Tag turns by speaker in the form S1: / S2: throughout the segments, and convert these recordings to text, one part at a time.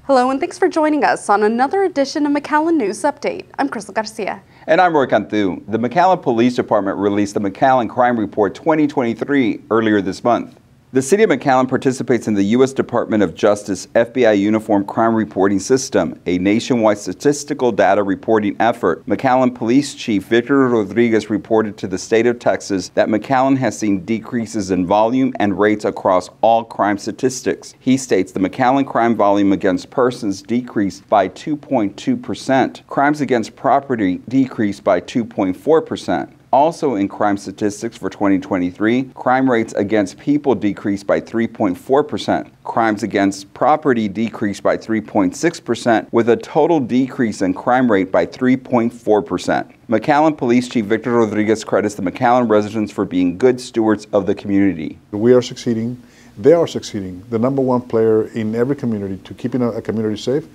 S1: Hello and thanks for joining us on another edition of McAllen News Update. I'm Crystal Garcia.
S2: And I'm Roy Cantu. The McAllen Police Department released the McAllen Crime Report 2023 earlier this month. The City of McAllen participates in the U.S. Department of Justice FBI Uniform Crime Reporting System, a nationwide statistical data reporting effort. McAllen Police Chief Victor Rodriguez reported to the state of Texas that McAllen has seen decreases in volume and rates across all crime statistics. He states the McAllen crime volume against persons decreased by 2.2%. Crimes against property decreased by 2.4%. Also in crime statistics for 2023, crime rates against people decreased by 3.4%. Crimes against property decreased by 3.6%, with a total decrease in crime rate by 3.4%. McAllen Police Chief Victor Rodriguez credits the McAllen residents for being good stewards of the community.
S3: We are succeeding. They are succeeding. The number one player in every community to keeping a community safe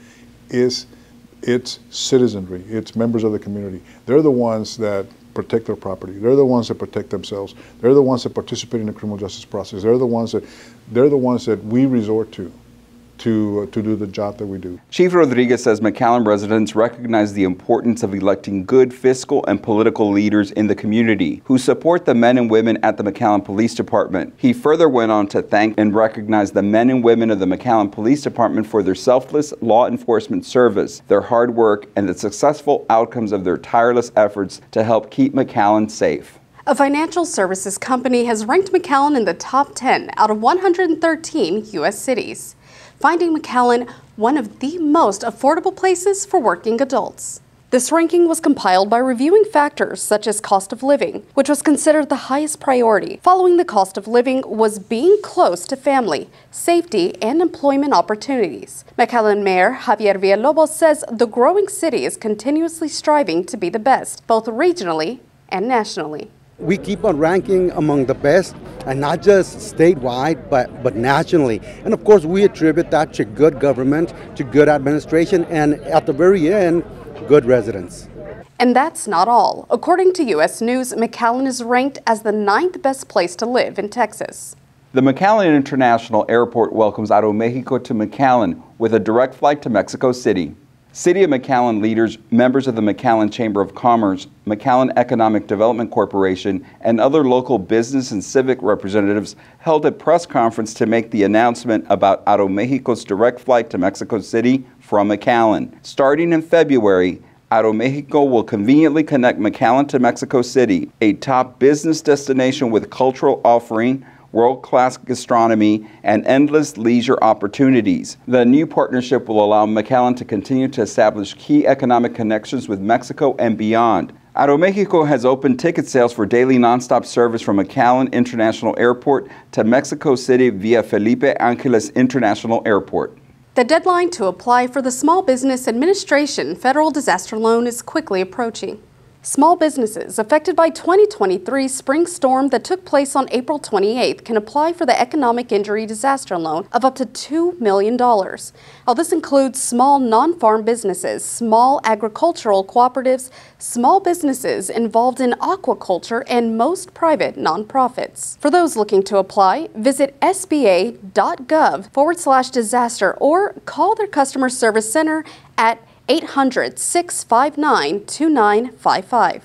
S3: is its citizenry, its members of the community. They're the ones that protect their property. They're the ones that protect themselves. They're the ones that participate in the criminal justice process. They're the ones that we resort to do the job that we do.
S2: Chief Rodriguez says McAllen residents recognize the importance of electing good fiscal and political leaders in the community who support the men and women at the McAllen Police Department. He further went on to thank and recognize the men and women of the McAllen Police Department for their selfless law enforcement service, their hard work, and the successful outcomes of their tireless efforts to help keep McAllen safe.
S1: A financial services company has ranked McAllen in the top 10 out of 113 U.S. cities, finding McAllen one of the most affordable places for working adults. This ranking was compiled by reviewing factors such as cost of living, which was considered the highest priority. Following the cost of living was being close to family, safety, and employment opportunities. McAllen Mayor Javier Villalobos says the growing city is continuously striving to be the best, both regionally and nationally.
S4: We keep on ranking among the best, and not just statewide, but nationally. And of course, we attribute that to good government, to good administration, and at the very end, good residents.
S1: And that's not all. According to U.S. News, McAllen is ranked as the 9th best place to live in Texas.
S2: The McAllen International Airport welcomes Aeromexico to McAllen with a direct flight to Mexico City. City of McAllen leaders, members of the McAllen Chamber of Commerce, McAllen Economic Development Corporation, and other local business and civic representatives held a press conference to make the announcement about Aeromexico's direct flight to Mexico City from McAllen. Starting in February, Aeromexico will conveniently connect McAllen to Mexico City, a top business destination with cultural offering, world-class gastronomy, and endless leisure opportunities. The new partnership will allow McAllen to continue to establish key economic connections with Mexico and beyond. Aeromexico has opened ticket sales for daily nonstop service from McAllen International Airport to Mexico City via Felipe Ángeles International Airport.
S1: The deadline to apply for the Small Business Administration federal disaster loan is quickly approaching. Small businesses affected by 2023's spring storm that took place on April 28th can apply for the Economic Injury Disaster Loan of up to $2 million. Now, this includes small non-farm businesses, small agricultural cooperatives, small businesses involved in aquaculture, and most private nonprofits. For those looking to apply, visit sba.gov/disaster or call their customer service center at 800-659-2955.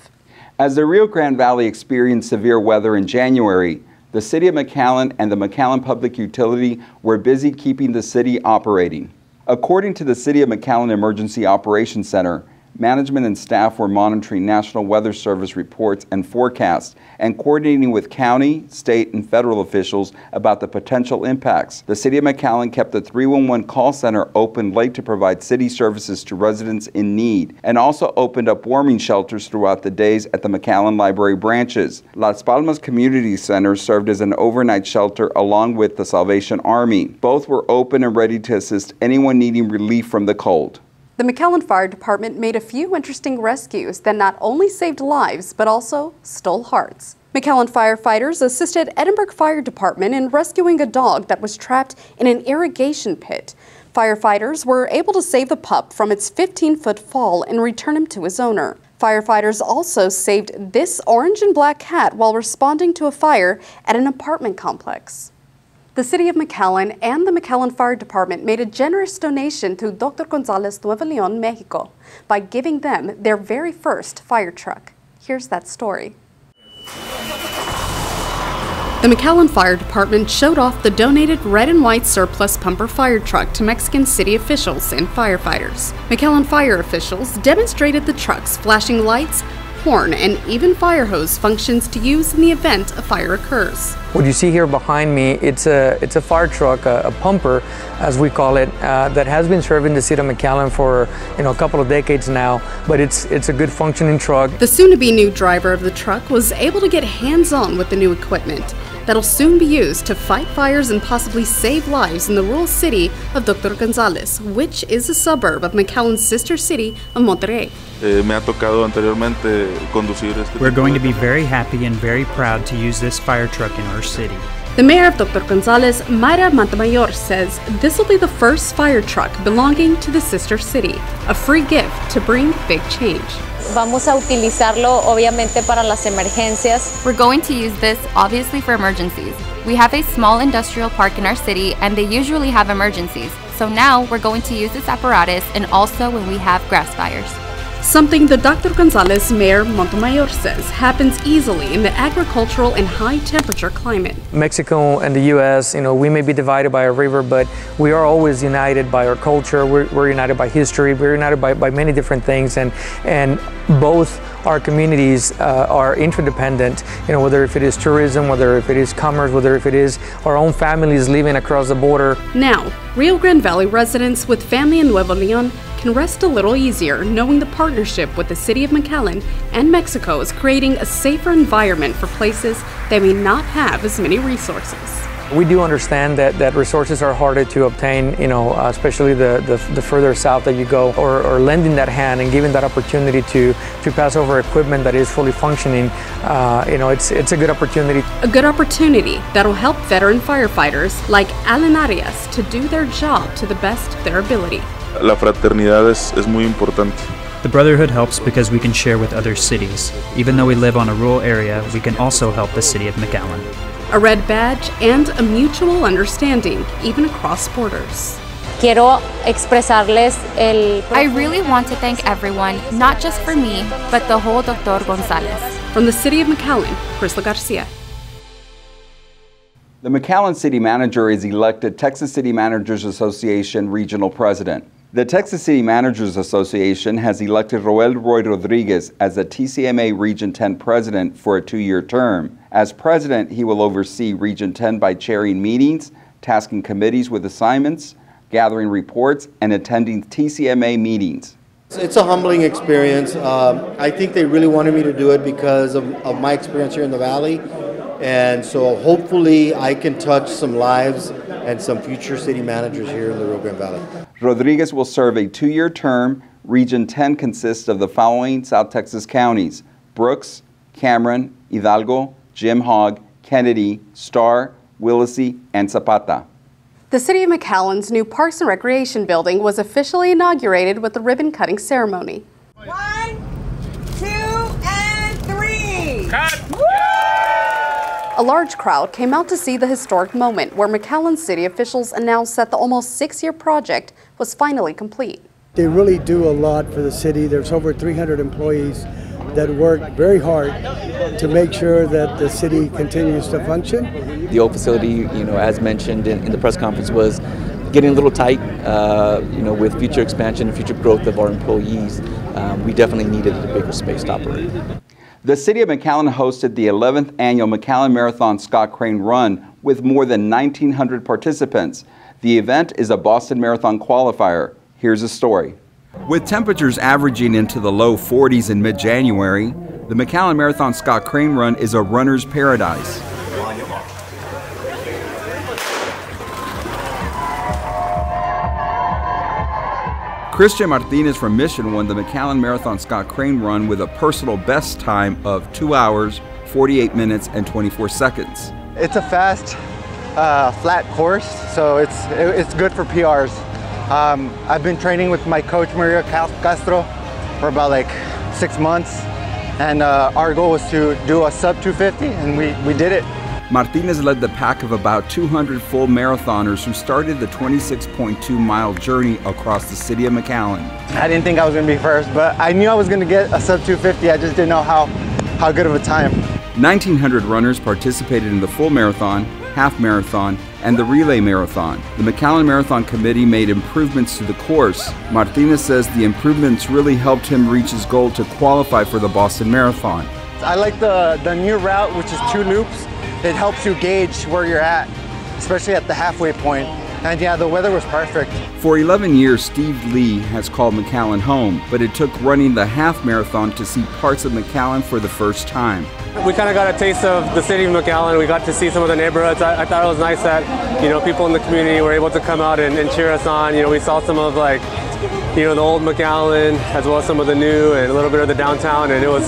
S2: As the Rio Grande Valley experienced severe weather in January, the City of McAllen and the McAllen Public Utility were busy keeping the city operating. According to the City of McAllen Emergency Operations Center, management and staff were monitoring National Weather Service reports and forecasts and coordinating with county, state, and federal officials about the potential impacts. The City of McAllen kept the 311 call center open late to provide city services to residents in need, and also opened up warming shelters throughout the days at the McAllen Library branches. Las Palmas Community Center served as an overnight shelter along with the Salvation Army. Both were open and ready to assist anyone needing relief from the cold.
S1: The McAllen Fire Department made a few interesting rescues that not only saved lives, but also stole hearts. McAllen firefighters assisted Edinburgh Fire Department in rescuing a dog that was trapped in an irrigation pit. Firefighters were able to save the pup from its 15-foot fall and return him to his owner. Firefighters also saved this orange and black cat while responding to a fire at an apartment complex. The City of McAllen and the McAllen Fire Department made a generous donation to Dr. Gonzalez Nuevo León, Mexico, by giving them their very first fire truck. Here's that story. The McAllen Fire Department showed off the donated red and white surplus pumper fire truck to Mexican city officials and firefighters. McAllen fire officials demonstrated the truck's flashing lights, horn, and even fire hose functions to use in the event a fire occurs.
S5: What you see here behind me, it's a fire truck, a pumper, as we call it, that has been serving the city of McAllen for a couple of decades now. But it's a good functioning truck.
S1: The soon-to-be new driver of the truck was able to get hands-on with the new equipment that'll soon be used to fight fires and possibly save lives in the rural city of Dr. Gonzalez, which is a suburb of McAllen's sister city of Monterrey.
S6: We're going to be very happy and very proud to use this fire truck in our city.
S1: The mayor of Dr. Gonzalez, Mayra Montemayor, says this will be the first fire truck belonging to the sister city, a free gift to bring big change.
S7: Vamos a utilizarlo obviamente para las emergencias.
S8: We're going to use this obviously for emergencies. We have a small industrial park in our city and they usually have emergencies. So now we're going to use this apparatus and also when we have grass fires.
S1: Something the Dr. Gonzalez Mayor Montemayor says happens easily in the agricultural and high temperature climate.
S5: Mexico and the U.S., we may be divided by a river, but we are always united by our culture. We're united by history. We're united by many different things, and both our communities are interdependent. Whether if it is tourism, whether if it is commerce, whether if it is our own families living across the border.
S1: Now, Rio Grande Valley residents with family in Nuevo León can rest a little easier knowing the partnership with the city of McAllen and Mexico is creating a safer environment for places that may not have as many resources.
S5: We do understand that resources are harder to obtain, especially the further south that you go, or lending that hand and giving that opportunity to pass over equipment that is fully functioning. It's a good opportunity.
S1: A good opportunity that'll help veteran firefighters like Alan Arias to do their job to the best of their ability.
S9: La fraternidad es muy importante.
S6: The brotherhood helps because we can share with other cities. Even though we live on a rural area, we can also help the city of McAllen.
S1: A red badge and a mutual understanding, even across borders.
S7: Quiero expresarles
S8: I really want to thank everyone, not just for me, but the whole Dr. Gonzalez.
S1: From the city of McAllen, Priscilla Garcia.
S2: The McAllen City Manager is elected Texas City Managers Association Regional President. The Texas City Managers Association has elected Roel Roy Rodriguez as the TCMA Region 10 President for a 2-year term. As President, he will oversee Region 10 by chairing meetings, tasking committees with assignments, gathering reports, and attending TCMA meetings.
S10: It's a humbling experience. I think they really wanted me to do it because of my experience here in the Valley. And so hopefully I can touch some lives and some future city managers here in the Rio Grande Valley.
S2: Rodriguez will serve a 2-year term. Region 10 consists of the following South Texas counties: Brooks, Cameron, Hidalgo, Jim Hogg, Kennedy, Starr, Willacy, and Zapata.
S1: The City of McAllen's new Parks and Recreation building was officially inaugurated with the ribbon-cutting ceremony.
S11: 1, 2, and 3! Cut!
S1: A large crowd came out to see the historic moment where McAllen city officials announced that the almost 6-year project was finally complete.
S12: They really do a lot for the city. There's over 300 employees that work very hard to make sure that the city continues to function.
S13: The old facility, as mentioned in the press conference, was getting a little tight, with future expansion and future growth of our employees. We definitely needed a bigger space to operate.
S2: The City of McAllen hosted the 11th annual McAllen Marathon Scott Crane Run with more than 1,900 participants. The event is a Boston Marathon qualifier. Here's a story. With temperatures averaging into the low 40s in mid-January, the McAllen Marathon Scott Crane Run is a runner's paradise. Christian Martinez from Mission won the McAllen Marathon Scott Crane Run with a personal best time of 2 hours, 48 minutes, and 24 seconds.
S14: It's a fast, flat course, so it's good for PRs. I've been training with my coach, Maria Castro, for about 6 months, and our goal was to do a sub 250, and we did it.
S2: Martinez led the pack of about 200 full marathoners who started the 26.2-mile journey across the city of McAllen.
S14: I didn't think I was going to be first, but I knew I was going to get a sub 250. I just didn't know how good of a time.
S2: 1,900 runners participated in the full marathon, half marathon, and the relay marathon. The McAllen Marathon Committee made improvements to the course. Martinez says the improvements really helped him reach his goal to qualify for the Boston Marathon.
S14: I like the new route, which is 2 loops. It helps you gauge where you're at, especially at the halfway point. And yeah, the weather was perfect.
S2: For 11 years, Steve Lee has called McAllen home, but it took running the half marathon to see parts of McAllen for the first time.
S15: We kind of got a taste of the city of McAllen. We got to see some of the neighborhoods. I thought it was nice that, people in the community were able to come out and cheer us on. We saw some of the old McAllen as well as some of the new and a little bit of the downtown, and it was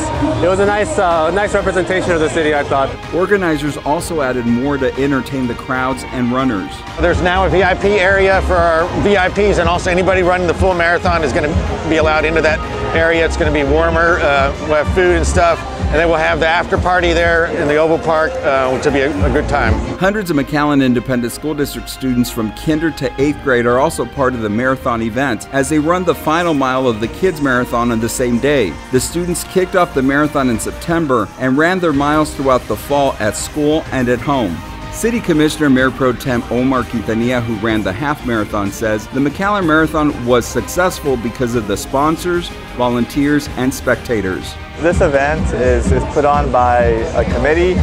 S15: a nice representation of the city, I thought.
S2: Organizers also added more to entertain the crowds and runners.
S16: There's now a VIP area for our VIPs, and also anybody running the full marathon is going to be allowed into that area. It's going to be warmer, we'll have food and stuff, and then we'll have the after party there in the Oval Park, which will be a good time.
S2: Hundreds of McAllen Independent School District students from kinder to 8th grade are also part of the marathon event as they run the final mile of the Kids Marathon on the same day. The students kicked off the marathon in September and ran their miles throughout the fall at school and at home. City Commissioner Mayor Pro Tem Omar Quintanilla, who ran the half marathon, says the McAllen Marathon was successful because of the sponsors, volunteers, and spectators.
S17: This event is put on by a committee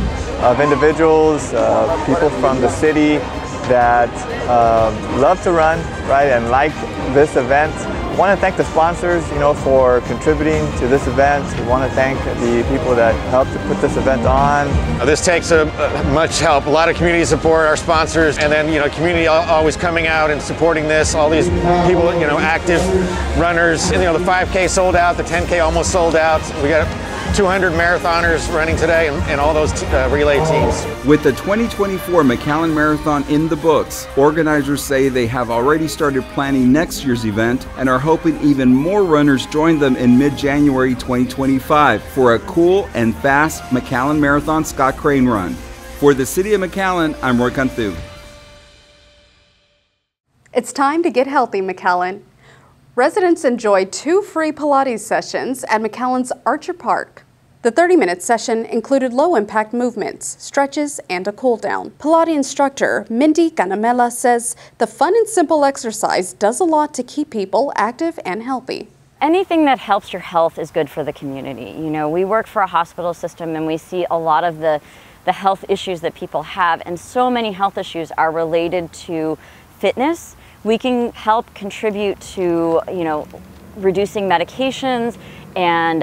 S17: of individuals, people from the city that love to run, right, and like this event. I want to thank the sponsors, for contributing to this event. We want to thank the people that helped to put this event on.
S16: This takes much help, a lot of community support, our sponsors, and then, community always coming out and supporting this. All these people, active runners. And, the 5K sold out, the 10K almost sold out. We got 200 marathoners running today and all those relay teams.
S2: With the 2024 McAllen Marathon in the books, organizers say they have already started planning next year's event and are hoping even more runners join them in mid-January 2025 for a cool and fast McAllen Marathon Scott Crane run. For the City of McAllen, I'm Roy Canthu.
S1: It's time to get healthy, McAllen. Residents enjoy 2 free Pilates sessions at McAllen's Archer Park. The 30-minute session included low-impact movements, stretches, and a cool-down. Pilates instructor Mindy Canamela says the fun and simple exercise does a lot to keep people active and healthy.
S18: Anything that helps your health is good for the community. We work for a hospital system and we see a lot of the health issues that people have, and so many health issues are related to fitness. We can help contribute to, reducing medications and,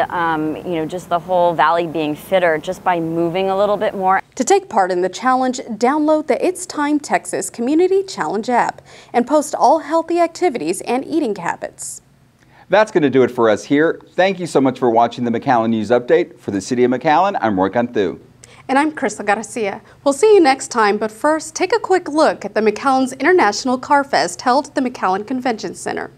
S18: just the whole valley being fitter just by moving a little bit more.
S1: To take part in the challenge, download the It's Time Texas Community Challenge app and post all healthy activities and eating habits.
S2: That's going to do it for us here. Thank you so much for watching the McAllen News Update. For the City of McAllen, I'm Roy Canthu.
S1: And I'm Crystal Garcia. We'll see you next time, but first, take a quick look at the McAllen's International Car Fest held at the McAllen Convention Center.